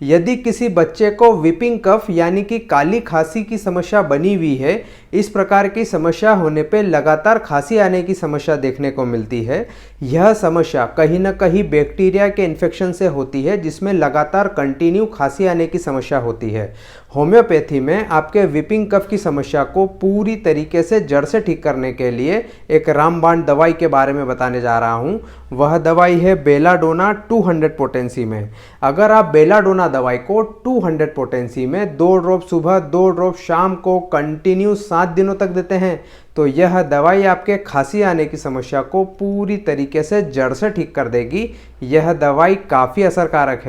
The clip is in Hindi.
यदि किसी बच्चे को व्हिपिंग कफ यानी कि काली खांसी की समस्या बनी हुई है, इस प्रकार की समस्या होने पे लगातार खांसी आने की समस्या देखने को मिलती है। यह समस्या कहीं ना कहीं बैक्टीरिया के इन्फेक्शन से होती है, जिसमें लगातार कंटिन्यू खांसी आने की समस्या होती है। होम्योपैथी में आपके व्हिपिंग कफ की समस्या को पूरी तरीके से जड़ से ठीक करने के लिए एक रामबाण दवाई के बारे में बताने जा रहा हूँ। वह दवाई है बेलाडोना 200 पोटेंसी में। अगर आप बेलाडोना दवाई को 200 पोटेंसी में 2 ड्रॉप सुबह 2 ड्रॉप शाम को कंटिन्यू 7 दिनों तक देते हैं, तो यह दवाई आपके खांसी आने की समस्या को पूरी तरीके से जड़ से ठीक कर देगी। यह दवाई काफ़ी असरकारक है।